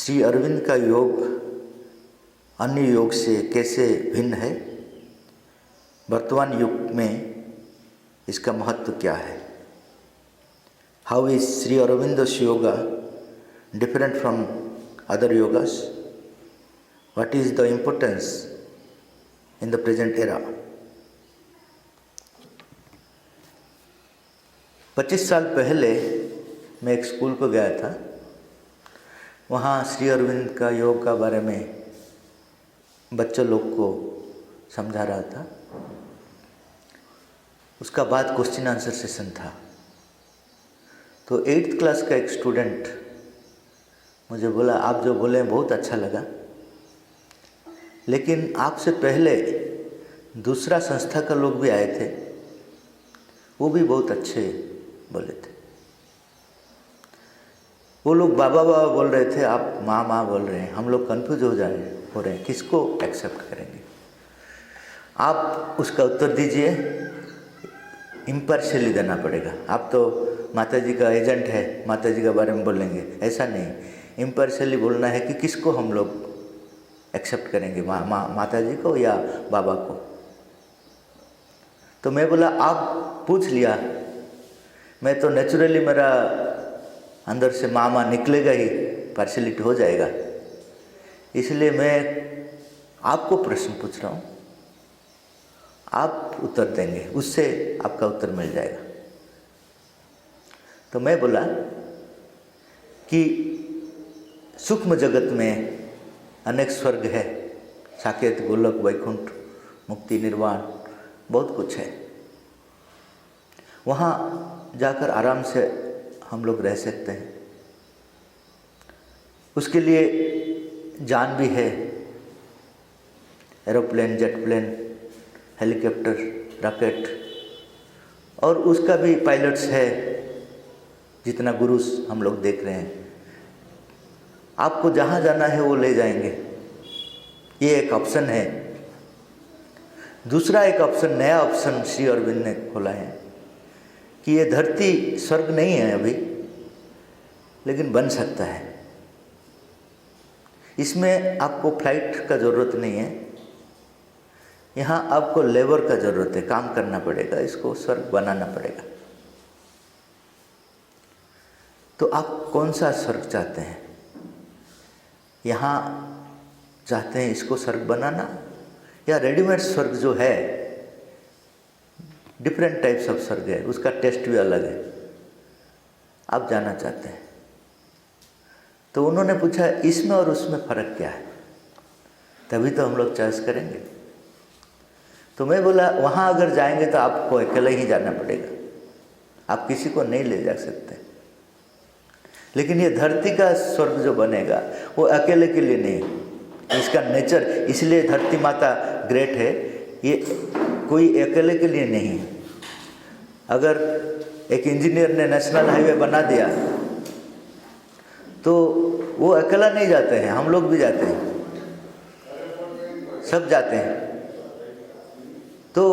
श्री अरविंद का योग अन्य योग से कैसे भिन्न है, वर्तमान युग में इसका महत्व क्या है। How is Shri Aurobindo's yoga different from other yogas, what is the importance in the present era. 25 साल पहले मैं एक स्कूल को गया था, वहाँ श्री अरविंद का योग का बारे में बच्चों लोग को समझा रहा था। उसका बाद क्वेश्चन आंसर सेशन था। तो 8th क्लास का एक स्टूडेंट मुझे बोला, आप जो बोले बहुत अच्छा लगा, लेकिन आपसे पहले दूसरा संस्था का लोग भी आए थे, वो भी बहुत अच्छे बोले थे। वो लोग बाबा बाबा बोल रहे थे, आप माँ माँ बोल रहे हैं, हम लोग कंफ्यूज हो रहे हैं, किसको एक्सेप्ट करेंगे। आप उसका उत्तर दीजिए, इम्पार्शियली देना पड़ेगा। आप तो माता जी का एजेंट है, माता जी के बारे में बोलेंगे, ऐसा नहीं। इम्पार्शियली बोलना है कि किसको हम लोग एक्सेप्ट करेंगे, माता जी को या बाबा को। तो मैं बोला, आप पूछ लिया, मैं तो नेचुरली मेरा अंदर से माँ निकलेगा ही, पार्शलिटी हो जाएगा, इसलिए मैं आपको प्रश्न पूछ रहा हूँ, आप उत्तर देंगे, उससे आपका उत्तर मिल जाएगा। तो मैं बोला कि सूक्ष्म जगत में अनेक स्वर्ग है, साकेत, गोलक, वैकुंठ, मुक्ति, निर्वाण, बहुत कुछ है। वहाँ जाकर आराम से हम लोग रह सकते हैं। उसके लिए जान भी है, aeroplane, jet plane, helicopter, rocket, और उसका भी पायलट्स है, जितना गुरुस हम लोग देख रहे हैं। आपको जहाँ जाना है वो ले जाएंगे, ये एक ऑप्शन है। दूसरा एक ऑप्शन, नया ऑप्शन श्री अरविंद ने खोला है कि ये धरती स्वर्ग नहीं है अभी, लेकिन बन सकता है। इसमें आपको फ्लाइट का ज़रूरत नहीं है, यहाँ आपको लेबर का ज़रूरत है, काम करना पड़ेगा, इसको स्वर्ग बनाना पड़ेगा। तो आप कौन सा स्वर्ग चाहते हैं? यहाँ चाहते हैं इसको स्वर्ग बनाना, या रेडीमेड स्वर्ग जो है, डिफरेंट टाइप्स ऑफ स्वर्ग है, उसका टेस्ट भी अलग है, आप जानना चाहते हैं। तो उन्होंने पूछा, इसमें और उसमें फ़र्क क्या है, तभी तो हम लोग चॉइस करेंगे। तो मैं बोला, वहाँ अगर जाएंगे तो आपको अकेले ही जाना पड़ेगा, आप किसी को नहीं ले जा सकते। लेकिन ये धरती का स्वर्ग जो बनेगा वो अकेले के लिए नहीं, इसका नेचर, इसलिए धरती माता ग्रेट है, ये कोई अकेले के लिए नहीं है। अगर एक इंजीनियर ने नेशनल हाईवे बना दिया तो वो अकेला नहीं जाते हैं, हम लोग भी जाते हैं, सब जाते हैं। तो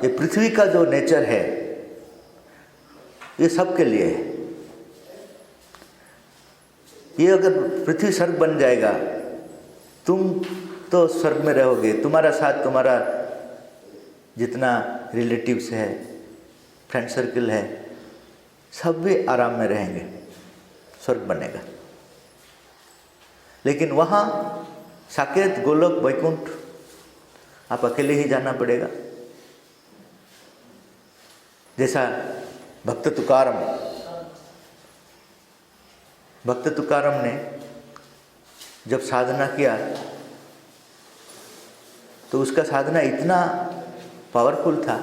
ये पृथ्वी का जो नेचर है ये सबके लिए है। ये अगर पृथ्वी स्वर्ग बन जाएगा, तुम तो स्वर्ग में रहोगे, तुम्हारा साथ, तुम्हारा जितना रिलेटिव्स है, फ्रेंड सर्कल है, सब भी आराम में रहेंगे, स्वर्ग बनेगा। लेकिन वहाँ साकेत, गोलोक, वैकुंठ, आप अकेले ही जाना पड़ेगा। जैसा भक्त तुकारम ने जब साधना किया तो उसका साधना इतना पावरफुल था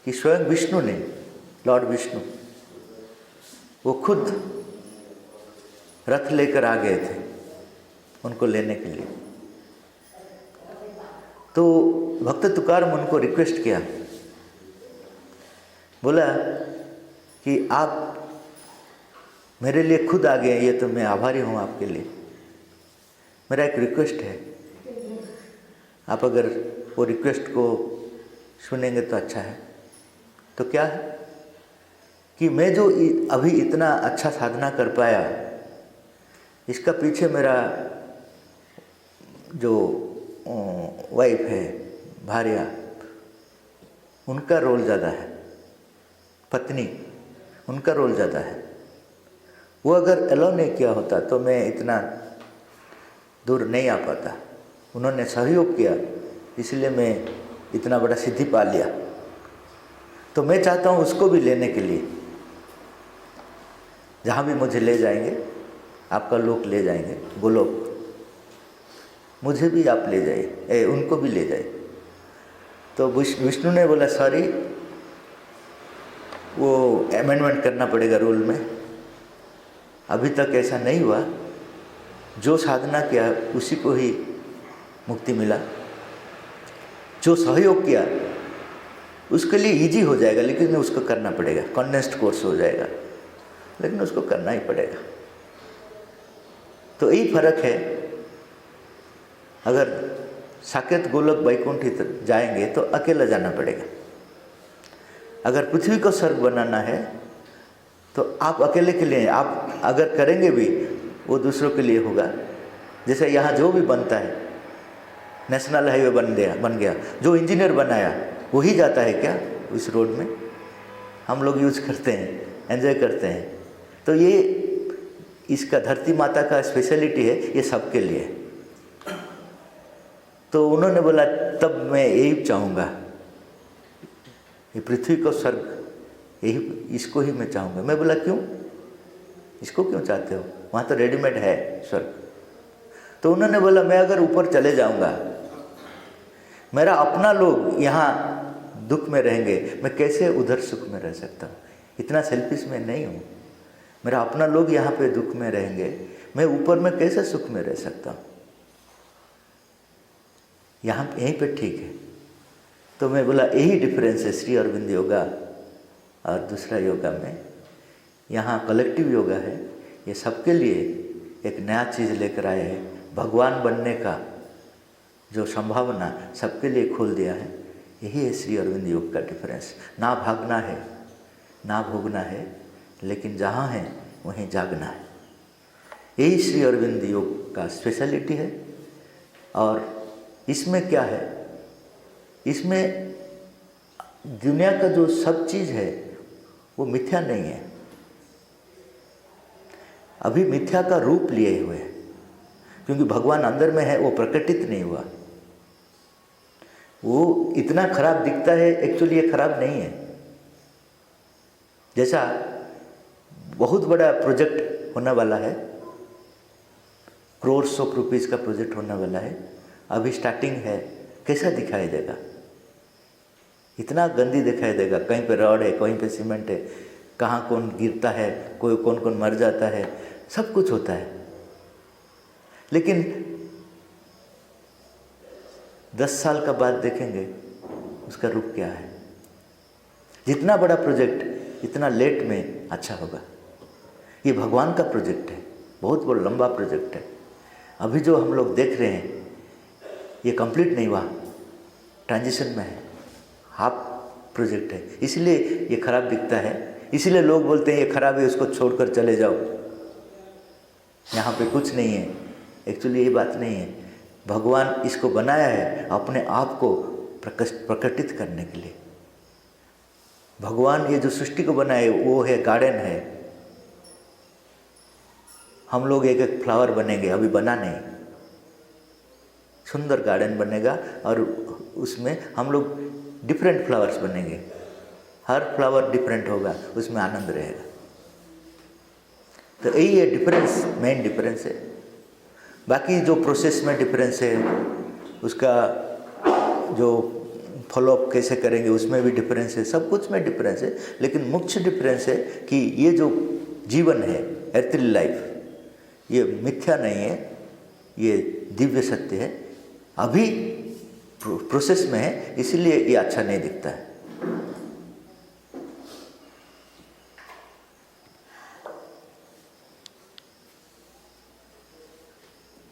कि स्वयं विष्णु ने, लॉर्ड विष्णु, वो खुद रथ लेकर आ गए थे उनको लेने के लिए। तो भक्त तुकारम उनको रिक्वेस्ट किया, बोला कि आप मेरे लिए खुद आ गए, ये तो मैं आभारी हूँ आपके लिए। मेरा एक रिक्वेस्ट है, आप अगर वो रिक्वेस्ट को सुनेंगे तो अच्छा है। तो क्या है कि मैं जो अभी इतना अच्छा साधना कर पाया, इसका पीछे मेरा जो वाइफ है, भार्या, उनका रोल ज़्यादा है, पत्नी, उनका रोल ज़्यादा है। वो अगर अलाउ नहीं किया होता तो मैं इतना दूर नहीं आ पाता। उन्होंने सहयोग किया, इसलिए मैं इतना बड़ा सिद्धि पा लिया। तो मैं चाहता हूँ उसको भी लेने के लिए, जहाँ भी मुझे ले जाएंगे, आपका लोग ले जाएंगे, गोलोक, मुझे भी आप ले जाइए, उनको भी ले जाइए। तो विष्णु ने बोला सॉरी, वो अमेंडमेंट करना पड़ेगा रूल में, अभी तक ऐसा नहीं हुआ। जो साधना किया उसी को ही मुक्ति मिला, जो सहयोग किया उसके लिए इजी हो जाएगा, लेकिन उसको करना पड़ेगा, कंडेंस्ड कोर्स हो जाएगा, लेकिन उसको करना ही पड़ेगा। तो यही फर्क है। अगर साकेत गोलोक वैकुंठ जाएंगे तो अकेला जाना पड़ेगा। अगर पृथ्वी को स्वर्ग बनाना है तो आप अकेले के लिए, आप अगर करेंगे भी वो दूसरों के लिए होगा। जैसे यहाँ जो भी बनता है, नेशनल हाईवे बन गया, जो इंजीनियर बनाया वही जाता है क्या उस रोड में? हम लोग यूज करते हैं, एंजॉय करते हैं। तो ये इसका धरती माता का स्पेशलिटी है, ये सबके लिए। तो उन्होंने बोला तब मैं यही चाहूँगा, ये पृथ्वी को स्वर्ग, यही इसको ही मैं चाहूँगा। मैं बोला क्यों, इसको क्यों चाहते हो, वहाँ तो रेडीमेड है स्वर्ग। तो उन्होंने बोला मैं अगर ऊपर चले जाऊँगा, मेरा अपना लोग यहाँ दुख में रहेंगे, मैं कैसे उधर सुख में रह सकता हूँ? इतना सेल्फिश मैं नहीं हूँ। मेरा अपना लोग यहाँ पे दुख में रहेंगे, मैं ऊपर में कैसे सुख में रह सकता हूँ? यहाँ यहीं पे ठीक है। तो मैं बोला यही डिफरेंस है श्री अरविंद योगा और दूसरा योगा में। यहाँ कलेक्टिव योगा है, ये सबके लिए एक नया चीज़ लेकर आए हैं। भगवान बनने का जो संभावना सबके लिए खोल दिया है, यही है श्री अरविंद योग का डिफरेंस। ना भागना है, ना भोगना है, लेकिन जहाँ है वहीं जागना है। यही श्री अरविंद योग का स्पेशलिटी है। और इसमें क्या है, इसमें दुनिया का जो सब चीज़ है वो मिथ्या नहीं है, अभी मिथ्या का रूप लिए हुए है, क्योंकि भगवान अंदर में है, वो प्रकटित नहीं हुआ। वो इतना खराब दिखता है, एक्चुअली ये खराब नहीं है। जैसा बहुत बड़ा प्रोजेक्ट होने वाला है, करोड़ ऑफ रुपीज़ का प्रोजेक्ट होने वाला है, अभी स्टार्टिंग है, कैसा दिखाई देगा? इतना गंदी दिखाई देगा। कहीं पे रॉड है, कहीं पे सीमेंट है, कहाँ कौन गिरता है, कोई कौन कौन मर जाता है, सब कुछ होता है। लेकिन 10 साल का बाद देखेंगे उसका रूप क्या है। जितना बड़ा प्रोजेक्ट इतना लेट में अच्छा होगा। ये भगवान का प्रोजेक्ट है, बहुत बड़ा लंबा प्रोजेक्ट है। अभी जो हम लोग देख रहे हैं ये कंप्लीट नहीं हुआ, ट्रांजिशन में है, हाफ प्रोजेक्ट है, इसलिए ये खराब दिखता है। इसलिए लोग बोलते हैं ये खराब है, उसको छोड़कर चले जाओ, यहाँ पे कुछ नहीं है। एक्चुअली ये बात नहीं है। भगवान इसको बनाया है अपने आप को प्रकटित करने के लिए। भगवान ये जो सृष्टि को बनाए वो है गार्डन है। हम लोग एक एक फ्लावर बनेंगे, अभी बना नहीं, सुंदर गार्डन बनेगा और उसमें हम लोग डिफरेंट फ्लावर्स बनेंगे। हर फ्लावर डिफरेंट होगा, उसमें आनंद रहेगा। तो यही है डिफरेंस, मेन डिफरेंस है। बाकी जो प्रोसेस में डिफरेंस है, उसका जो फॉलोअप कैसे करेंगे उसमें भी डिफरेंस है, सब कुछ में डिफरेंस है। लेकिन मुख्य डिफरेंस है कि ये जो जीवन है, एर्थली लाइफ, ये मिथ्या नहीं है, ये दिव्य सत्य है। अभी प्रोसेस में है, इसलिए ये अच्छा नहीं दिखता है।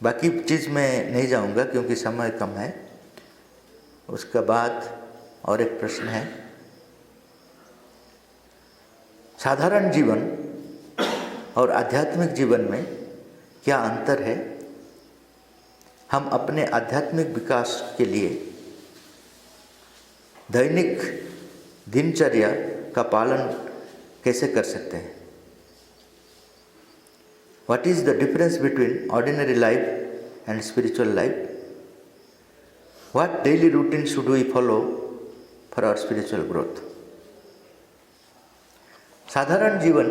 बाकी चीज़ में नहीं जाऊंगा क्योंकि समय कम है। उसके बाद और एक प्रश्न है, साधारण जीवन और आध्यात्मिक जीवन में क्या अंतर है? हम अपने आध्यात्मिक विकास के लिए दैनिक दिनचर्या का पालन कैसे कर सकते हैं? What is the difference between ordinary life and spiritual life? What daily routine should we follow for our spiritual growth? साधारण जीवन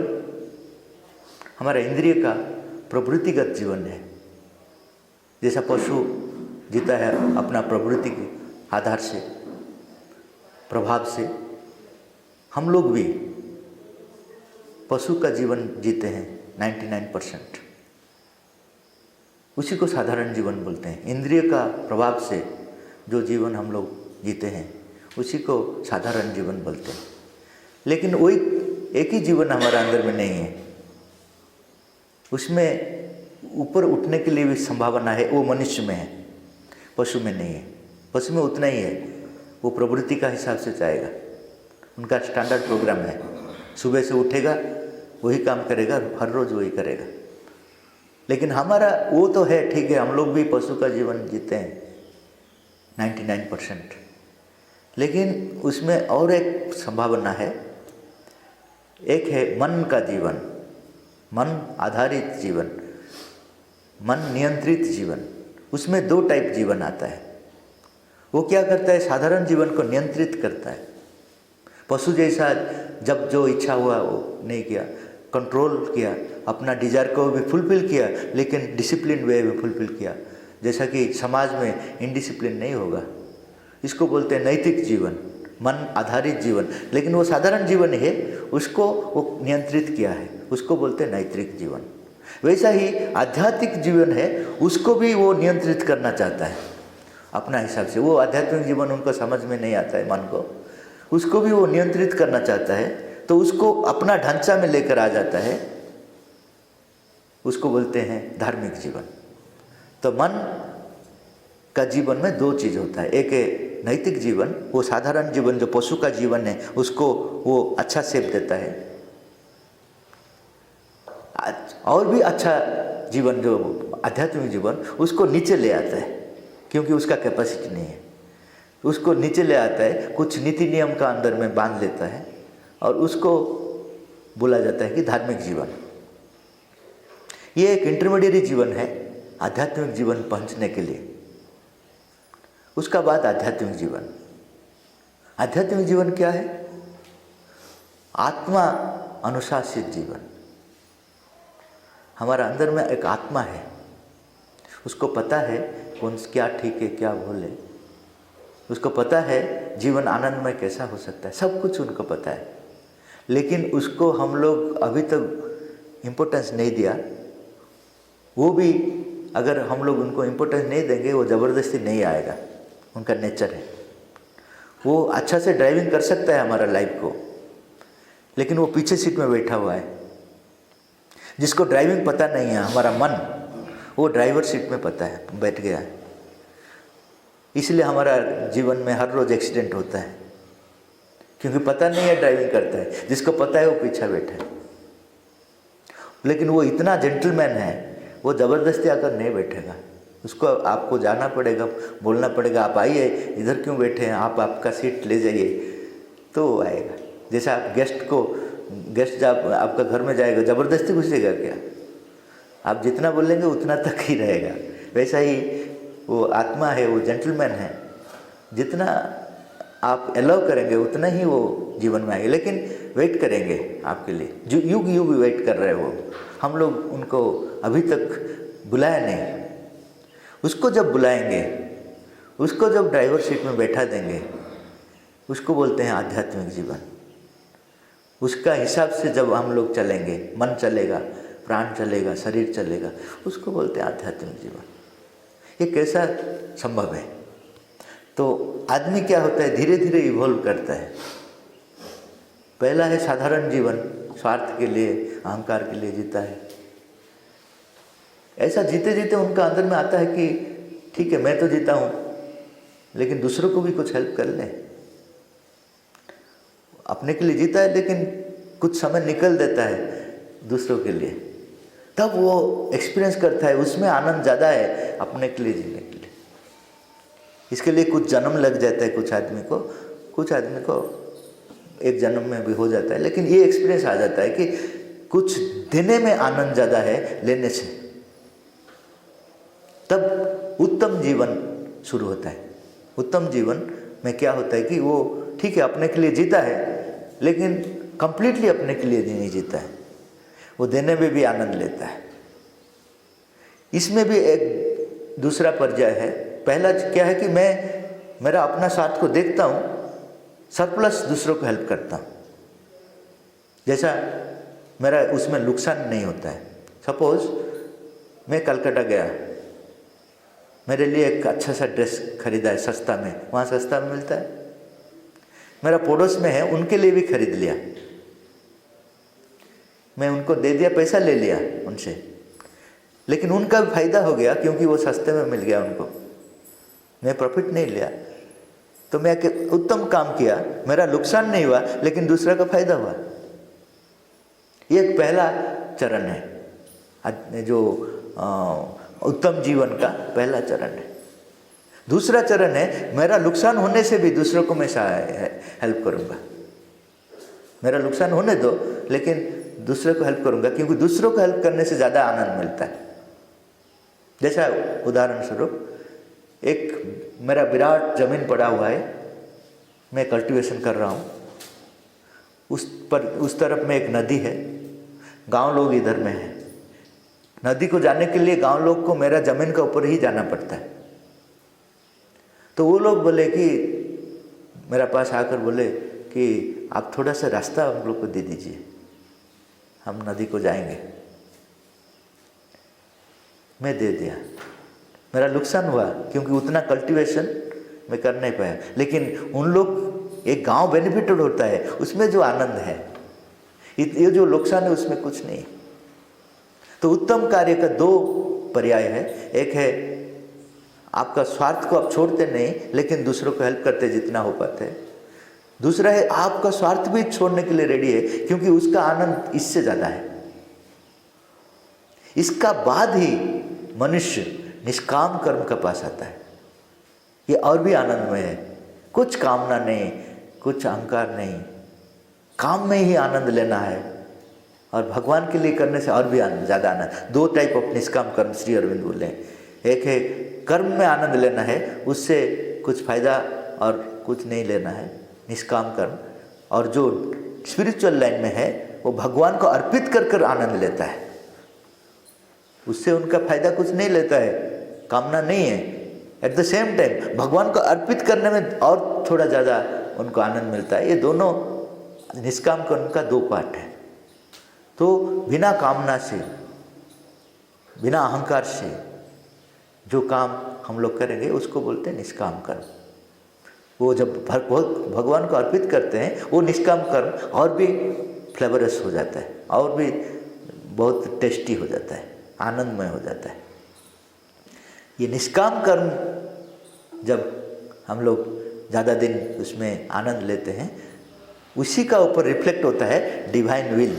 हमारा इंद्रिय का प्रवृत्तिगत जीवन है। जैसा पशु जीता है अपना प्रवृत्ति के आधार से, प्रभाव से, हम लोग भी पशु का जीवन जीते हैं 99%। उसी को साधारण जीवन बोलते हैं। इंद्रिय का प्रभाव से जो जीवन हम लोग जीते हैं उसी को साधारण जीवन बोलते हैं। लेकिन वही एक ही जीवन हमारे अंदर में नहीं है, उसमें ऊपर उठने के लिए भी संभावना है। वो मनुष्य में है, पशु में नहीं है। पशु में उतना ही है, वो प्रवृत्ति का हिसाब से जाएगा। उनका स्टैंडर्ड प्रोग्राम है, सुबह से उठेगा वही काम करेगा, हर रोज़ वही करेगा। लेकिन हमारा वो तो है, ठीक है, हम लोग भी पशु का जीवन जीते हैं 99%। लेकिन उसमें और एक संभावना है। एक है मन का जीवन, मन आधारित जीवन, मन नियंत्रित जीवन। उसमें 2 टाइप जीवन आता है। वो क्या करता है? साधारण जीवन को नियंत्रित करता है। पशु जैसा जब जो इच्छा हुआ वो नहीं किया, कंट्रोल किया, अपना डिजायर को भी फुलफिल किया, लेकिन डिसिप्लिन वे में फुलफिल किया। जैसा कि समाज में इनडिसिप्लिन नहीं होगा, इसको बोलते हैं नैतिक जीवन, मन आधारित जीवन। लेकिन वो साधारण जीवन है, उसको वो नियंत्रित किया है, उसको बोलते हैं नैतिक जीवन। वैसा ही आध्यात्मिक जीवन है, उसको भी वो नियंत्रित करना चाहता है अपना हिसाब से। वो आध्यात्मिक जीवन उनको समझ में नहीं आता है, मन को, उसको भी वो नियंत्रित करना चाहता है, तो उसको अपना ढांचा में लेकर आ जाता है, उसको बोलते हैं धार्मिक जीवन। तो मन का जीवन में 2 चीज़ होता है। एक है नैतिक जीवन, वो साधारण जीवन जो पशु का जीवन है उसको वो अच्छा सेप देता है, और भी अच्छा जीवन जो आध्यात्मिक जीवन उसको नीचे ले आता है, क्योंकि उसका कैपेसिटी नहीं है। उसको नीचे ले आता है, कुछ नीति नियम का अंदर में बांध लेता है, और उसको बोला जाता है कि धार्मिक जीवन। ये एक इंटरमीडिएट जीवन है आध्यात्मिक जीवन पहुंचने के लिए। उसका बाद आध्यात्मिक जीवन। आध्यात्मिक जीवन क्या है? आत्मा अनुशासित जीवन। हमारा अंदर में एक आत्मा है, उसको पता है कौन क्या ठीक है क्या भूल है, उसको पता है जीवन आनंदमय कैसा हो सकता है, सब कुछ उनको पता है। लेकिन उसको हम लोग अभी तक इम्पोर्टेंस नहीं दिया। वो भी अगर हम लोग उनको इम्पोर्टेंस नहीं देंगे, वो ज़बरदस्ती नहीं आएगा, उनका नेचर है। वो अच्छा से ड्राइविंग कर सकता है हमारा लाइफ को, लेकिन वो पीछे सीट में बैठा हुआ है। जिसको ड्राइविंग पता नहीं है, हमारा मन, वो ड्राइवर सीट में पता है, बैठ गया है। इसलिए हमारा जीवन में हर रोज़ एक्सीडेंट होता है, क्योंकि पता नहीं है ड्राइविंग करता है। जिसको पता है वो पीछे बैठा है। लेकिन वो इतना जेंटलमैन है, वो ज़बरदस्ती आकर नहीं बैठेगा। उसको आपको जाना पड़ेगा, बोलना पड़ेगा, आप आइए, इधर क्यों बैठे हैं, आप आपका सीट ले जाइए, तो वो आएगा। जैसा आप गेस्ट जब आपका घर में जाएगा, ज़बरदस्ती घुसेगा क्या? आप जितना बोलेंगे उतना तक ही रहेगा। वैसा ही वो आत्मा है, वो जेंटलमैन है, जितना आप अलाउ करेंगे उतना ही वो जीवन में आएंगे। लेकिन वेट करेंगे आपके लिए, जो युग युग वेट कर रहे हो। हम लोग उनको अभी तक बुलाया नहीं। उसको जब बुलाएंगे, उसको जब ड्राइवर सीट में बैठा देंगे, उसको बोलते हैं आध्यात्मिक जीवन। उसका हिसाब से जब हम लोग चलेंगे, मन चलेगा, प्राण चलेगा, शरीर चलेगा, उसको बोलते हैं आध्यात्मिक जीवन। ये कैसा संभव है? तो आदमी क्या होता है, धीरे धीरे इवॉल्व करता है। पहला है साधारण जीवन, स्वार्थ के लिए, अहंकार के लिए जीता है। ऐसा जीते जीते उनका अंदर में आता है कि ठीक है, मैं तो जीता हूँ, लेकिन दूसरों को भी कुछ हेल्प कर ले। अपने के लिए जीता है, लेकिन कुछ समय निकल देता है दूसरों के लिए। तब वो एक्सपीरियंस करता है, उसमें आनंद ज़्यादा है अपने के लिए जीने के लिए। इसके लिए कुछ जन्म लग जाता है कुछ आदमी को एक जन्म में भी हो जाता है, लेकिन ये एक्सपीरियंस आ जाता है कि कुछ देने में आनंद ज़्यादा है लेने से। तब उत्तम जीवन शुरू होता है। उत्तम जीवन में क्या होता है कि वो ठीक है अपने के लिए जीता है, लेकिन कंप्लीटली अपने के लिए नहीं जीता है, वो देने में भी आनंद लेता है। इसमें भी एक दूसरा पर्याय है। पहला क्या है कि मेरा अपना स्वार्थ को देखता हूँ, सरप्लस दूसरों को हेल्प करता हूँ, जैसा मेरा उसमें नुकसान नहीं होता है। सपोज मैं कलकत्ता गया, मेरे लिए एक अच्छा सा ड्रेस खरीदा है सस्ता में, वहाँ सस्ता में मिलता है, मेरा पड़ोस में है उनके लिए भी खरीद लिया, मैं उनको दे दिया, पैसा ले लिया उनसे, लेकिन उनका भी फायदा हो गया क्योंकि वो सस्ते में मिल गया उनको, मैं प्रॉफिट नहीं लिया। तो मैं उत्तम काम किया, मेरा नुकसान नहीं हुआ लेकिन दूसरा का फायदा हुआ। ये एक पहला चरण है जो उत्तम जीवन का पहला चरण है। दूसरा चरण है मेरा नुकसान होने से भी दूसरों को मैं हेल्प करूँगा। मेरा नुकसान होने दो लेकिन दूसरे को हेल्प करूँगा, क्योंकि दूसरों को हेल्प करने से ज़्यादा आनंद मिलता है। जैसा उदाहरण स्वरूप एक मेरा विराट ज़मीन पड़ा हुआ है, मैं कल्टीवेशन कर रहा हूँ, उस तरफ में एक नदी है, गांव लोग इधर में है। नदी को जाने के लिए गांव लोग को मेरा ज़मीन के ऊपर ही जाना पड़ता है। तो वो लोग बोले कि मेरा पास आकर बोले कि आप थोड़ा सा रास्ता हम लोग को दे दीजिए, हम नदी को जाएंगे। मैं दे दिया, मेरा नुकसान हुआ क्योंकि उतना कल्टीवेशन मैं कर नहीं पाया, लेकिन उन लोग एक गांव बेनिफिटेड होता है, उसमें जो आनंद है, ये जो नुकसान है उसमें कुछ नहीं। तो उत्तम कार्य का दो पर्याय है। एक है आपका स्वार्थ को आप छोड़ते नहीं लेकिन दूसरों को हेल्प करते जितना हो पाते हैं। दूसरा है आपका स्वार्थ भी छोड़ने के लिए रेडी है क्योंकि उसका आनंद इससे ज़्यादा है। इसका बाद ही मनुष्य निष्काम कर्म के पास आता है। ये और भी आनंदमय है, कुछ कामना नहीं, कुछ अहंकार नहीं, काम में ही आनंद लेना है और भगवान के लिए करने से और भी ज़्यादा आनंद। दो टाइप ऑफ निष्काम कर्म श्री अरविंद बोले। एक है कर्म में आनंद लेना है, उससे कुछ फायदा और कुछ नहीं लेना है, निष्काम कर्म। और जो स्पिरिचुअल लाइन में है वो भगवान को अर्पित कर कर आनंद लेता है, उससे उनका फायदा कुछ नहीं लेता है, कामना नहीं है। एट द सेम टाइम भगवान को अर्पित करने में और थोड़ा ज़्यादा उनको आनंद मिलता है। ये दोनों निष्काम कर्म का दो पार्ट है। तो बिना कामना से, बिना अहंकार से जो काम हम लोग करेंगे उसको बोलते हैं निष्काम कर्म। वो जब भगवान को अर्पित करते हैं वो निष्काम कर्म और भी फ्लेवरस हो जाता है, और भी बहुत टेस्टी हो जाता है, आनंदमय हो जाता है। ये निष्काम कर्म जब हम लोग ज़्यादा दिन उसमें आनंद लेते हैं, उसी का ऊपर रिफ्लेक्ट होता है डिवाइन विल,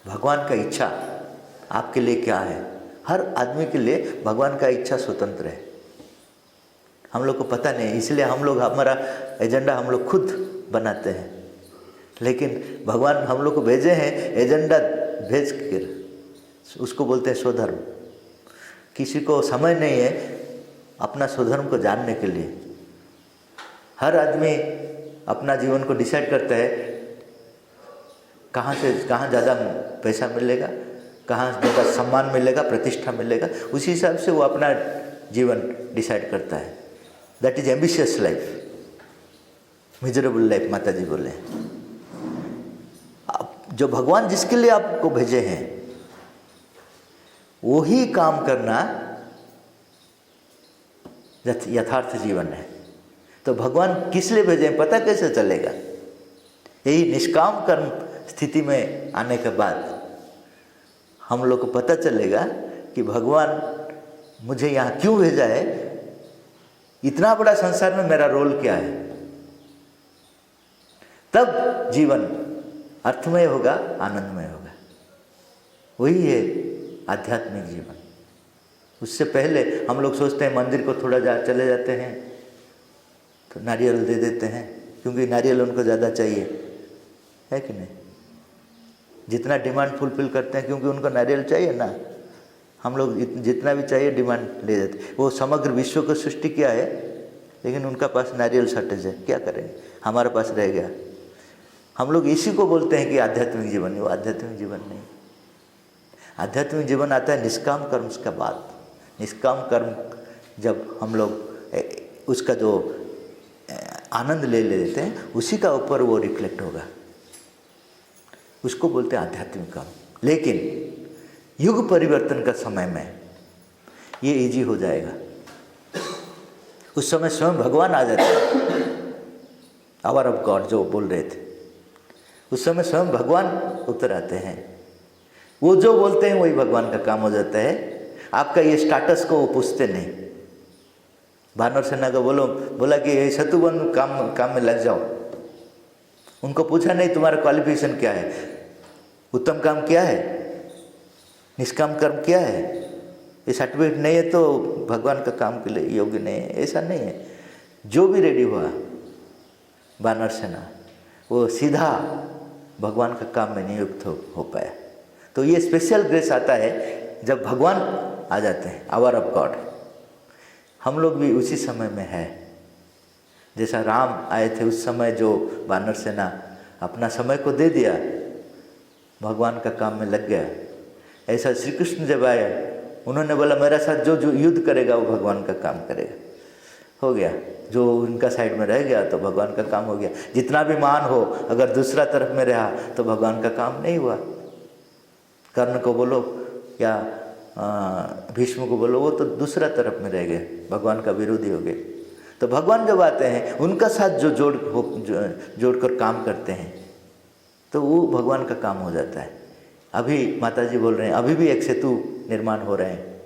भगवान का इच्छा आपके लिए क्या है। हर आदमी के लिए भगवान का इच्छा स्वतंत्र है, हम लोग को पता नहीं, इसलिए हम लोग हमारा एजेंडा हम लोग खुद बनाते हैं। लेकिन भगवान हम लोग को भेजे हैं एजेंडा भेज कर, उसको बोलते हैं स्वधर्म। किसी को समय नहीं है अपना स्वधर्म को जानने के लिए। हर आदमी अपना जीवन को डिसाइड करता है कहाँ से कहाँ ज़्यादा पैसा मिलेगा, कहाँ ज़्यादा सम्मान मिलेगा, प्रतिष्ठा मिलेगा, उसी हिसाब से वो अपना जीवन डिसाइड करता है। That is ambitious life, miserable life माता जी बोले। जो भगवान जिसके लिए आपको भेजे हैं वही काम करना यथार्थ जीवन है। तो भगवान किस लिए भेजे पता कैसे चलेगा? यही निष्काम कर्म स्थिति में आने के बाद हम लोग को पता चलेगा कि भगवान मुझे यहाँ क्यों भेजा है, इतना बड़ा संसार में मेरा रोल क्या है। तब जीवन अर्थमय होगा, आनंदमय होगा। वही है आध्यात्मिक जीवन। उससे पहले हम लोग सोचते हैं मंदिर को थोड़ा चले जाते हैं तो नारियल दे देते हैं, क्योंकि नारियल उनको ज़्यादा चाहिए, है कि नहीं? जितना डिमांड फुलफिल करते हैं, क्योंकि उनको नारियल चाहिए ना, हम लोग जितना भी चाहिए डिमांड ले देते हैं। वो समग्र विश्व को सृष्टि किया है, लेकिन उनका पास नारियल शॉर्टेज है, क्या करेंगे? हमारे पास रह गया। हम लोग इसी को बोलते हैं कि आध्यात्मिक जीवन। वो आध्यात्मिक जीवन नहीं। आध्यात्मिक जीवन आता है निष्काम कर्म के बाद। निष्काम कर्म जब हम लोग उसका जो आनंद ले लेते हैं, उसी का ऊपर वो रिफ्लेक्ट होगा, उसको बोलते हैं आध्यात्मिक कर्म। लेकिन युग परिवर्तन का समय में ये इजी हो जाएगा। उस समय स्वयं भगवान आ जाते हैं, आवर ऑफ गॉड जो बोल रहे थे, उस समय स्वयं भगवान उतर आते हैं। वो जो बोलते हैं वही भगवान का काम हो जाता है। आपका ये स्टाटस को वो पूछते नहीं। वानर सेना को बोला कि शत्रुघ्न काम में लग जाओ। उनको पूछा नहीं तुम्हारा क्वालिफिकेशन क्या है, उत्तम काम किया है, निष्काम कर्म किया है, ये सर्टिफिकेट नहीं है तो भगवान का काम के लिए योग्य नहीं है, ऐसा नहीं है। जो भी रेडी हुआ वानर सेना, वो सीधा भगवान का काम में नियुक्त हो पाया। तो ये स्पेशल ग्रेस आता है जब भगवान आ जाते हैं, आवर ऑफ गॉड। हम लोग भी उसी समय में है। जैसा राम आए थे उस समय, जो वानर सेना अपना समय को दे दिया, भगवान का काम में लग गया। ऐसा श्री कृष्ण जब आए, उन्होंने बोला मेरा साथ जो युद्ध करेगा वो भगवान का काम करेगा। हो गया, जो उनका साइड में रह गया तो भगवान का काम हो गया। जितना भी मान हो, अगर दूसरा तरफ में रहा तो भगवान का काम नहीं हुआ। कर्ण को बोलो या भीष्म को बोलो, वो तो दूसरा तरफ में रह गए, भगवान का विरोधी हो गए। तो भगवान जब आते हैं, उनका साथ जो जोड़कर काम करते हैं, तो वो भगवान का काम हो जाता है। अभी माताजी बोल रहे हैं, अभी भी एक सेतु निर्माण हो रहे हैं,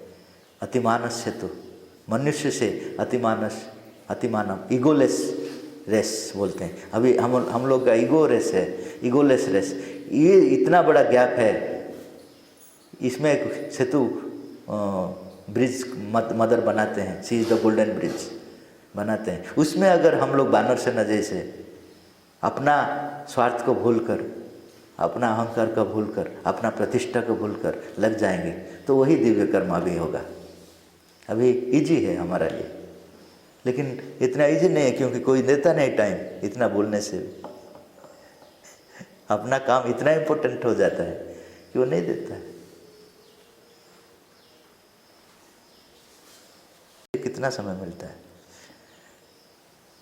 अतिमानस सेतु। मनुष्य से अतिमानव, ईगोलेस रेस बोलते हैं। अभी हम लोग का ईगो रेस है, ईगोलेस रेस। ये इतना बड़ा गैप है, इसमें एक सेतु ब्रिज मदर बनाते हैं, सी इज द गोल्डन ब्रिज बनाते हैं। उसमें अगर हम लोग वानर सेना जैसे अपना स्वार्थ को भूलकर, अपना अहंकार को भूलकर, अपना प्रतिष्ठा को भूलकर लग जाएंगे, तो वही दिव्य कर्म अभी होगा। अभी इजी है हमारा लिए, लेकिन इतना इजी नहीं है, क्योंकि कोई देता नहीं टाइम। इतना बोलने से अपना काम इतना इम्पोर्टेंट हो जाता है कि वो नहीं देता है। कितना समय मिलता है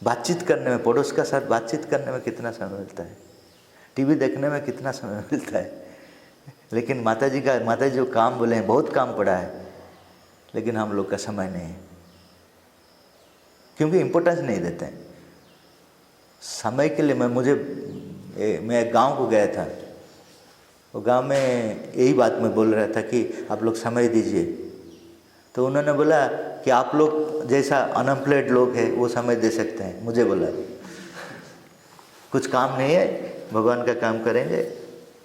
बातचीत करने में, पड़ोस का साथ बातचीत करने में कितना समय मिलता है, टीवी देखने में कितना समय मिलता है। लेकिन माताजी जो काम बोले हैं, बहुत काम पड़ा है, लेकिन हम लोग का समय नहीं है, क्योंकि इम्पोर्टेंस नहीं देते हैं समय के लिए। मैं गांव को गया था, वो गांव में यही बात मैं बोल रहा था कि आप लोग समय दीजिए। तो उन्होंने बोला कि आप लोग जैसा अनएम्प्लॉयड लोग हैं वो समय दे सकते हैं। मुझे बोला कुछ काम नहीं है, भगवान का काम करेंगे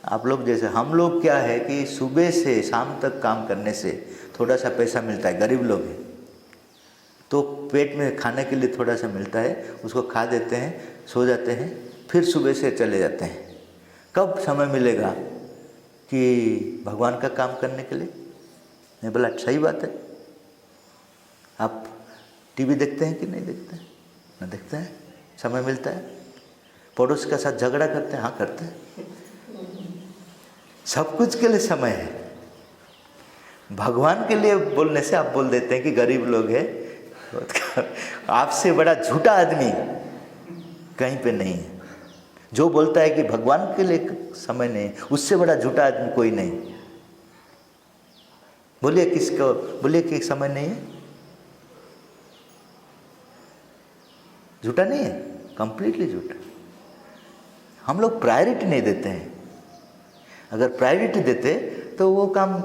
आप लोग जैसे। हम लोग क्या है कि सुबह से शाम तक काम करने से थोड़ा सा पैसा मिलता है, गरीब लोग हैं तो पेट में खाने के लिए थोड़ा सा मिलता है, उसको खा देते हैं, सो जाते हैं, फिर सुबह से चले जाते हैं। कब समय मिलेगा कि भगवान का काम करने के लिए? मैं बोला सही बात है। आप टीवी देखते हैं कि नहीं देखते हैं? ना देखते हैं, समय मिलता है। पड़ोस के साथ झगड़ा करते हैं? हाँ करते हैं। सब कुछ के लिए समय है। भगवान के लिए बोलने से आप बोल देते हैं कि गरीब लोग हैं। आपसे बड़ा झूठा आदमी कहीं पे नहीं है। जो बोलता है कि भगवान के लिए समय नहीं, उससे बड़ा झूठा आदमी कोई नहीं। बोलिए किसको, बोलिए कि समय नहीं है। झूठा नहीं है, कंप्लीटली झूठा। हम लोग प्रायोरिटी नहीं देते हैं। अगर प्रायोरिटी देते तो वो काम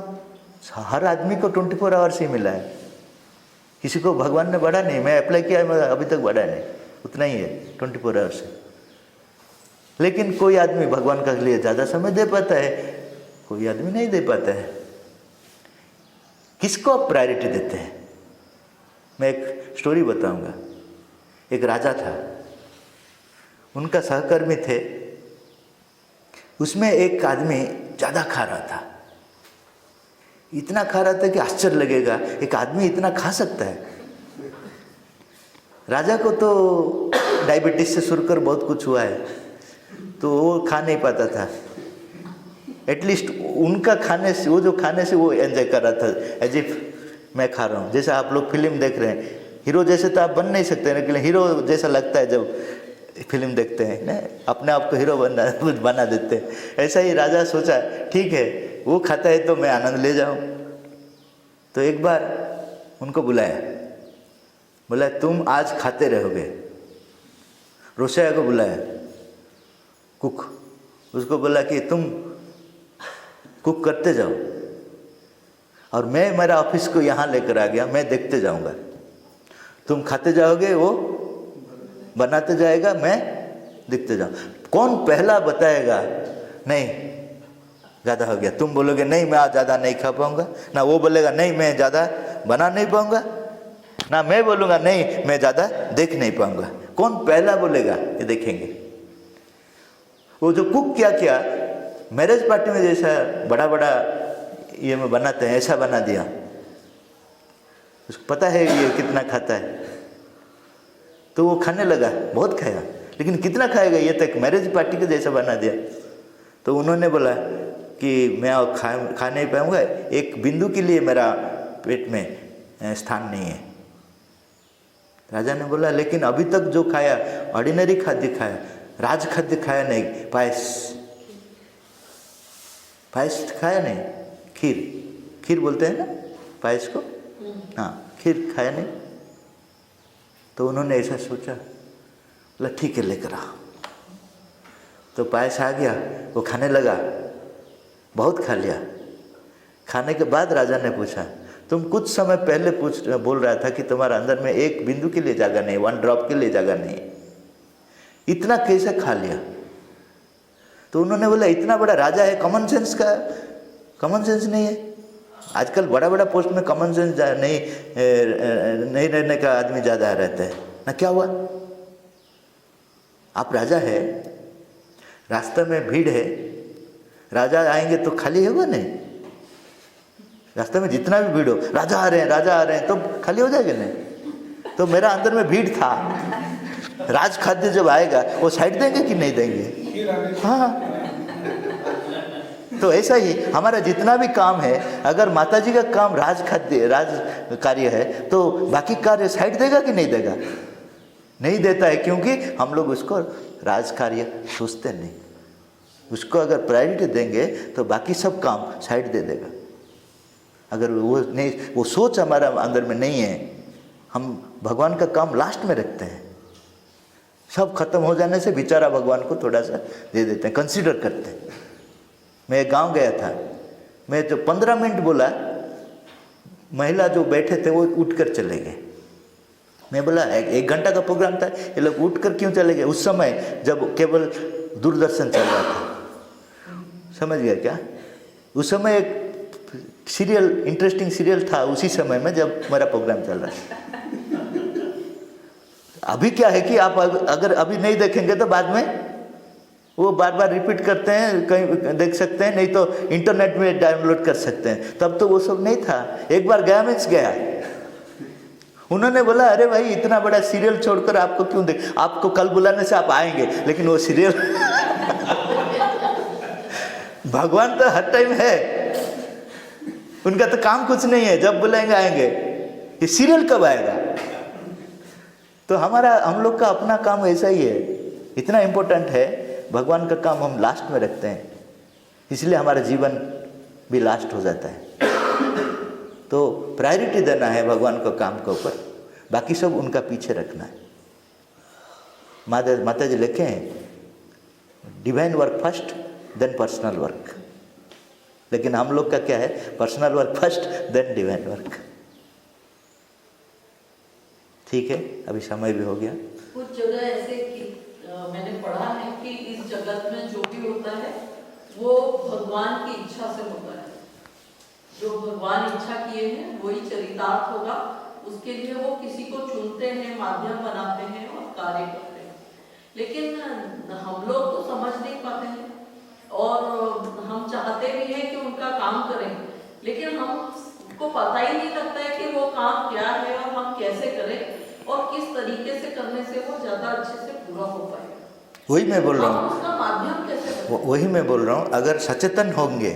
हर आदमी को 24 आवर्स ही मिला है। किसी को भगवान ने बढ़ा नहीं, मैं अप्लाई किया है अभी तक बढ़ा नहीं, उतना ही है 24 आवर्स है। लेकिन कोई आदमी भगवान के लिए ज़्यादा समय दे पाता है, कोई आदमी नहीं दे पाता है। किसको आप प्रायोरिटी देते हैं? मैं एक स्टोरी बताऊंगा। एक राजा था, उनका सहकर्मी थे, उसमें एक आदमी ज़्यादा खा रहा था, इतना खा रहा था कि आश्चर्य लगेगा, एक आदमी इतना खा सकता है। राजा को तो डायबिटीज से शुरू बहुत कुछ हुआ है, तो वो खा नहीं पाता था। एटलीस्ट उनका खाने से, वो जो खाने से वो एंजॉय कर रहा था, एज इफ मैं खा रहा हूँ। जैसे आप लोग फिल्म देख रहे हैं, हीरो जैसे तो आप बन नहीं सकते, लेकिन हीरो जैसा लगता है जब फिल्म देखते हैं ना, अपने आप को हीरो बना देते हैं। ऐसा ही राजा सोचा, ठीक है वो खाता है तो मैं आनंद ले जाऊँ। तो एक बार उनको बुलाया, बोला तुम आज खाते रहोगे। रोशैया को बुलाया, कुक, उसको बोला कि तुम कुक करते जाओ और मैं मेरा ऑफिस को यहाँ लेकर आ गया, मैं देखते जाऊँगा, तुम खाते जाओगे, वो बनाते जाएगा, मैं देखते जाऊँ। कौन पहला बताएगा नहीं ज़्यादा हो गया, तुम बोलोगे नहीं मैं आज ज़्यादा नहीं खा पाऊँगा, ना वो बोलेगा नहीं मैं ज़्यादा बना नहीं पाऊँगा, ना मैं बोलूँगा नहीं मैं ज़्यादा देख नहीं पाऊँगा। कौन पहला बोलेगा ये देखेंगे। वो जो कुक क्या किया, मैरिज पार्टी में जैसा बड़ा बड़ा ये में बनाते हैं ऐसा बना दिया। उसको पता है ये कितना खाता है, तो वो खाने लगा, बहुत खाया, लेकिन कितना खाएगा, ये तक मैरिज पार्टी के जैसा बना दिया। तो उन्होंने बोला कि मैं और खा नहीं पाऊँगा, एक बिंदु के लिए मेरा पेट में स्थान नहीं है। राजा ने बोला लेकिन अभी तक जो खाया ऑर्डिनरी खाद्य खाया, राज खाद्य खाया नहीं, पायस खाया नहीं, खीर बोलते हैं ना पायस को, हाँ खीर खाया नहीं। तो उन्होंने ऐसा सोचा, बोला ठीक है लेकर आओ। तो पायस आ गया, वो खाने लगा, बहुत खा लिया। खाने के बाद राजा ने पूछा, तुम कुछ समय पहले बोल रहा था कि तुम्हारे अंदर में एक बिंदु के लिए जगह नहीं, 1 ड्रॉप के लिए जगह नहीं, इतना कैसे खा लिया? तो उन्होंने बोला इतना बड़ा राजा है, कॉमन सेंस नहीं है। आजकल बड़ा बड़ा पोस्ट में कॉमन सेंस नहीं रहने का आदमी ज़्यादा रहता है ना। क्या हुआ, आप राजा है, रास्ते में भीड़ है, राजा आएंगे तो खाली होगा नहीं? रास्ते में जितना भी भीड़ हो, राजा आ रहे हैं तो खाली हो जाएगा नहीं? तो मेरा अंदर में भीड़ था, राज खाद्य जब आएगा वो साइड देंगे कि नहीं देंगे? हाँ। तो ऐसा ही हमारा जितना भी काम है, अगर माता जी का काम राज कार्य है तो बाकी कार्य साइड देगा कि नहीं देगा? नहीं देता है, क्योंकि हम लोग उसको राज कार्य सोचते नहीं। उसको अगर प्रायोरिटी देंगे तो बाकी सब काम साइड दे देगा। अगर वो नहीं, वो सोच हमारा अंदर में नहीं है, हम भगवान का काम लास्ट में रखते हैं। सब खत्म हो जाने से बेचारा भगवान को थोड़ा सा दे देते हैं, कंसीडर करते हैं। मैं एक गांव गया था, मैं जो 15 मिनट बोला, महिला जो बैठे थे वो उठकर चले गए। मैं बोला 1 घंटा का प्रोग्राम था, ये लोग उठकर क्यों चले गए? उस समय जब केवल दूरदर्शन चल रहा था, समझ गया क्या? उस समय एक सीरियल, इंटरेस्टिंग सीरियल था उसी समय में जब मेरा प्रोग्राम चल रहा है। अभी क्या है कि आप अगर अभी नहीं देखेंगे तो बाद में वो बार बार रिपीट करते हैं, कहीं देख सकते हैं, नहीं तो इंटरनेट में डाउनलोड कर सकते हैं। तब तो वो सब नहीं था, एक बार गया मीन्स गया। उन्होंने बोला अरे भाई इतना बड़ा सीरियल छोड़कर आपको क्यों देख, आपको कल बुलाने से आप आएंगे, लेकिन वो सीरियल भगवान तो हर टाइम है, उनका तो काम कुछ नहीं है, जब बुलाएंगे आएंगे। ये सीरियल कब आएगा? तो हम लोग का अपना काम ऐसा ही है, इतना इम्पोर्टेंट है। भगवान का काम हम लास्ट में रखते हैं, इसलिए हमारा जीवन भी लास्ट हो जाता है। तो प्रायोरिटी देना है भगवान को काम के ऊपर, बाकी सब उनका पीछे रखना है। माता जी लिखे हैं divine work first then personal work, लेकिन हम लोग का क्या है, personal work first then divine work. ठीक है, अभी समय भी हो गया। कुछ जगह ऐसे कि मैंने पढ़ा है कि इस जगत में जो भी होता है वो भगवान की इच्छा से होता है। जो भगवान इच्छा किए हैं वही चरितार्थ होगा। उसके लिए वो किसी को चुनते हैं, माध्यम बनाते हैं और कार्य करते हैं। लेकिन हम लोग तो समझ नहीं पाते हैं और हम चाहते भी हैं कि उनका काम करें, लेकिन हमको पता ही नहीं लगता है कि वो काम क्या है और हम कैसे करें और किस तरीके से करने से वो ज़्यादा अच्छे से पूरा हो पाएगा। वही मैं बोल रहा हूँ, उसका माध्यम कैसे वही मैं बोल रहा हूँ। अगर सचेतन होंगे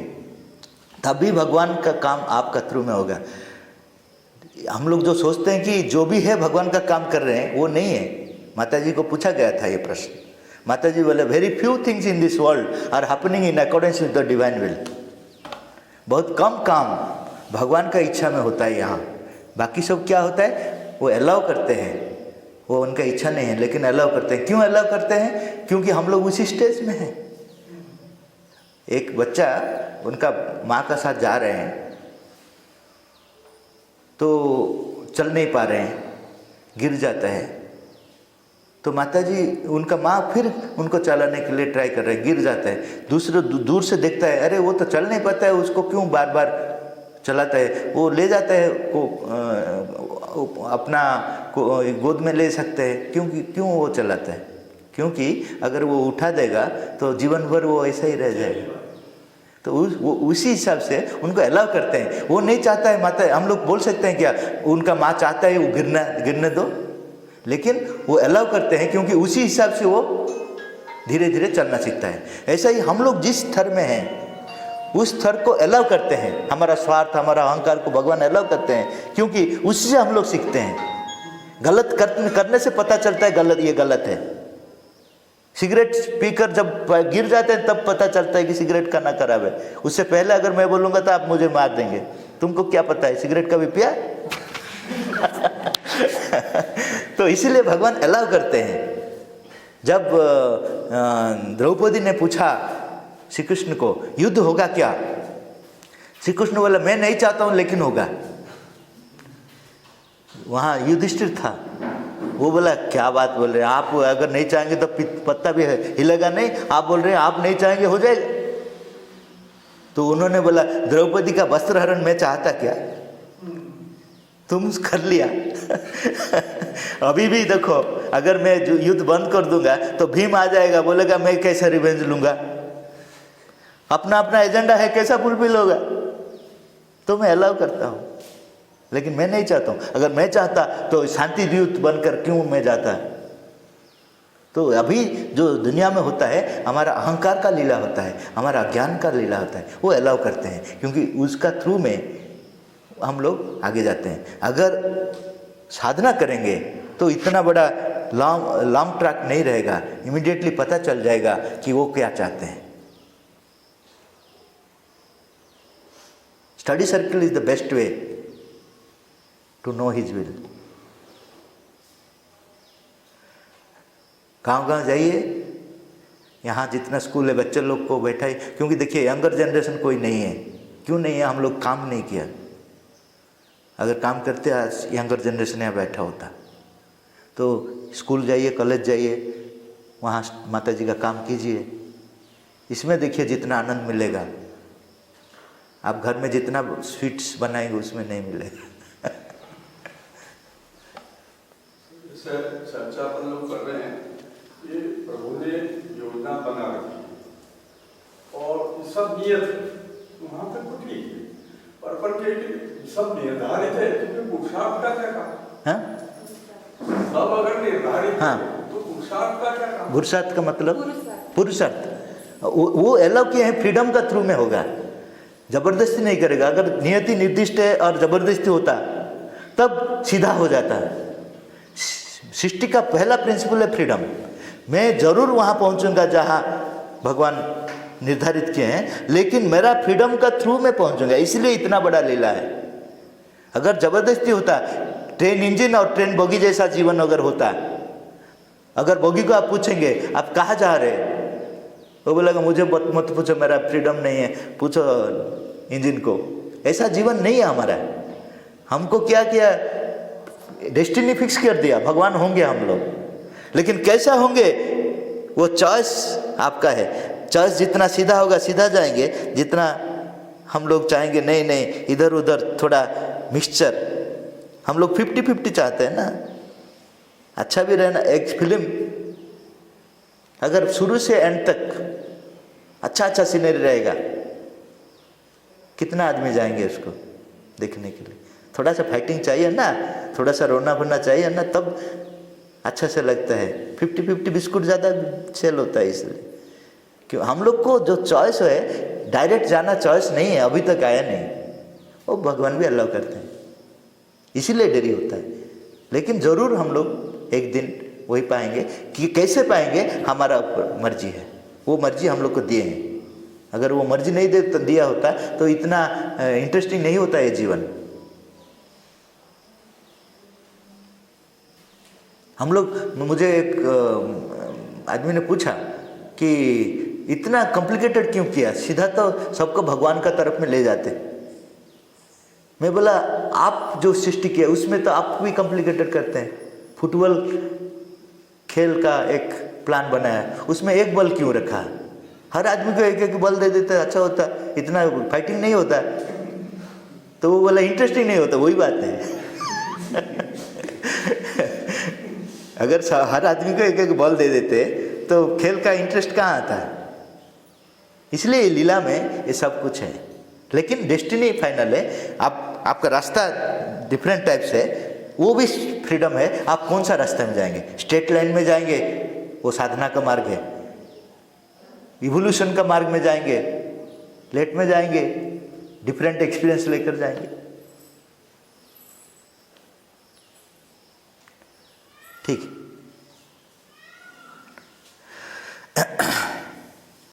तभी भगवान का काम आपका थ्रू में होगा। हम लोग जो सोचते हैं कि जो भी है भगवान का काम कर रहे हैं, वो नहीं है। माता जी को पूछा गया था ये प्रश्न। माता जी बोले, very few things in this world are happening in accordance with the divine will. बहुत कम काम भगवान का इच्छा में होता है यहाँ। बाकी सब क्या होता है, वो अलाउ करते हैं, वो उनका इच्छा नहीं है लेकिन अलाउ करते हैं। क्यों अलाउ करते हैं? क्योंकि हम लोग उसी स्टेज में हैं। एक बच्चा उनका माँ का साथ जा रहे हैं तो चल नहीं पा रहे हैं, गिर जाता है, तो माताजी उनका माँ फिर उनको चलाने के लिए ट्राई कर रहे हैं, गिर जाता है। दूर से देखता है, अरे वो तो चल नहीं पाता है, उसको क्यों बार बार चलाता है। वो ले जाता है को अपना को गोद में ले सकते हैं। क्यों वो चलाता है? क्योंकि अगर वो उठा देगा तो जीवन भर वो ऐसा ही रह जाएगा। तो उसी हिसाब से उनको अलाउ करते हैं। वो नहीं चाहता है माता, हम लोग बोल सकते हैं क्या उनका माँ चाहता है वो गिरने दो, लेकिन वो अलाउ करते हैं क्योंकि उसी हिसाब से वो धीरे धीरे चलना सीखता है। ऐसा ही हम लोग जिस स्तर में हैं उस स्तर को अलाउ करते हैं। हमारा स्वार्थ, हमारा अहंकार को भगवान अलाउ करते हैं क्योंकि उससे हम लोग सीखते हैं। गलत करने से पता चलता है ये गलत है। सिगरेट पीकर जब गिर जाते हैं तब पता चलता है कि सिगरेट का ना खराब है। उससे पहले अगर मैं बोलूँगा तो आप मुझे मार देंगे। तुमको क्या पता है सिगरेट का भी पिया? तो इसीलिए भगवान अलाउ करते हैं। जब द्रौपदी ने पूछा श्री कृष्ण को युद्ध होगा क्या, श्री कृष्ण बोला मैं नहीं चाहता हूँ लेकिन होगा। वहाँ युधिष्ठिर था, वो बोला क्या बात बोल रहे हैं आप, अगर नहीं चाहेंगे तो पत्ता भी हिलेगा नहीं, आप बोल रहे हैं आप नहीं चाहेंगे हो जाएगा। तो उन्होंने बोला द्रौपदी का वस्त्र हरण मैं चाहता क्या, तुम कर लिया। अभी भी देखो अगर मैं युद्ध बंद कर दूंगा तो भीम आ जाएगा, बोलेगा मैं कैसा रिवेंज लूंगा, अपना अपना एजेंडा है, कैसा फुलफिल होगा। तो मैं अलाउ करता हूँ लेकिन मैं नहीं चाहता हूँ। अगर मैं चाहता तो शांति दूत बनकर क्यों मैं जाता। तो अभी जो दुनिया में होता है हमारा अहंकार का लीला होता है, हमारा अज्ञान का लीला होता है, वो अलाउ करते हैं क्योंकि उसका थ्रू में हम लोग आगे जाते हैं। अगर साधना करेंगे तो इतना बड़ा लॉन्ग ट्रैक नहीं रहेगा, इमीडिएटली पता चल जाएगा कि वो क्या चाहते हैं। Study circle is the best way to know his will. गांव जाइए, यहाँ जितना स्कूल है बच्चे लोग को बैठाइए, क्योंकि देखिए यंगर जनरेशन कोई नहीं है। क्यों नहीं है? हम लोग काम नहीं किया। अगर काम करते आज यंगर जनरेशन यहाँ बैठा होता। तो स्कूल जाइए, कॉलेज जाइए, वहाँ माता जी का काम कीजिए। इसमें देखिए जितना आनंद मिलेगा, आप घर में जितना स्वीट्स बनाएंगे उसमें नहीं मिलेगा। चर्चा अपन लोग कर रहे हैं, ये प्रभु ने योजना बना रखी और सब नियत है, वहाँ तक तो ठीक है। पर अपन के सब निर्धारित है तो पुरुषार्थ का क्या काम? सब अगर निर्धारित है तो पुरुषार्थ का क्या काम? पुरुषार्थ का मतलब पुरुषार्थ वो अलाउ किए हैं, फ्रीडम का थ्रू में होगा, जबरदस्ती नहीं करेगा। अगर नियति निर्दिष्ट है और जबरदस्ती होता तब सीधा हो जाता है। सृष्टि का पहला प्रिंसिपल है फ्रीडम। मैं जरूर वहाँ पहुँचूंगा जहाँ भगवान निर्धारित किए हैं, लेकिन मेरा फ्रीडम का थ्रू में पहुँचूंगा, इसलिए इतना बड़ा लीला है। अगर जबरदस्ती होता, ट्रेन इंजन और ट्रेन बोगी जैसा जीवन अगर होता, अगर बोगी को आप पूछेंगे आप कहाँ जा रहे, वो बोलेगा मुझे मत पूछो, मेरा फ्रीडम नहीं है, पूछो इंजन को। ऐसा जीवन नहीं है हमारा। हमको क्या किया, डेस्टिनी फिक्स कर दिया, भगवान होंगे हम लोग, लेकिन कैसा होंगे वो चॉइस आपका है। चॉइस जितना सीधा होगा सीधा जाएंगे, जितना हम लोग चाहेंगे नहीं नहीं इधर उधर थोड़ा मिक्सचर, हम लोग 50-50 चाहते हैं ना, अच्छा भी रहना। एक फिल्म अगर शुरू से एंड तक अच्छा सीनरी रहेगा, कितना आदमी जाएंगे उसको देखने के लिए। थोड़ा सा फाइटिंग चाहिए ना, थोड़ा सा रोना भरना चाहिए ना, तब अच्छा से लगता है। 50-50 बिस्कुट ज़्यादा सेल होता है इसलिए। क्यों हम लोग को जो चॉइस है डायरेक्ट जाना चॉइस नहीं है, अभी तक आया नहीं, वो भगवान भी अलाउ करते हैं, इसीलिए देरी होता है। लेकिन ज़रूर हम लोग एक दिन वही पाएंगे। कि कैसे पाएंगे हमारा मर्जी है, वो मर्जी हम लोग को दिए हैं। अगर वो मर्जी नहीं दिया होता तो इतना इंटरेस्टिंग नहीं होता ये जीवन। हम लोग, मुझे एक आदमी ने पूछा कि इतना कॉम्प्लिकेटेड क्यों किया, सीधा तो सबको भगवान का तरफ में ले जाते। मैं बोला आप जो सृष्टि किया उसमें तो आप भी कॉम्प्लिकेटेड करते हैं। फुटबॉल खेल का एक प्लान बनाया, उसमें एक बॉल क्यों रखा? हर आदमी को एक एक बॉल दे देते, अच्छा होता, इतना फाइटिंग नहीं होता। तो वो बोला इंटरेस्टिंग नहीं होता, वही बात है। अगर हर आदमी को एक एक बॉल दे देते तो खेल का इंटरेस्ट कहाँ आता है? इसलिए लीला में ये सब कुछ है, लेकिन डेस्टिनी फाइनल है। आपका रास्ता डिफरेंट टाइप से, वो भी फ्रीडम है। आप कौन सा रास्ते में जाएंगे? स्ट्रेट लाइन में जाएंगे, वो साधना का मार्ग है। इवोल्यूशन का मार्ग में जाएंगे, लेट में जाएंगे, डिफरेंट एक्सपीरियंस लेकर जाएंगे। ठीक है।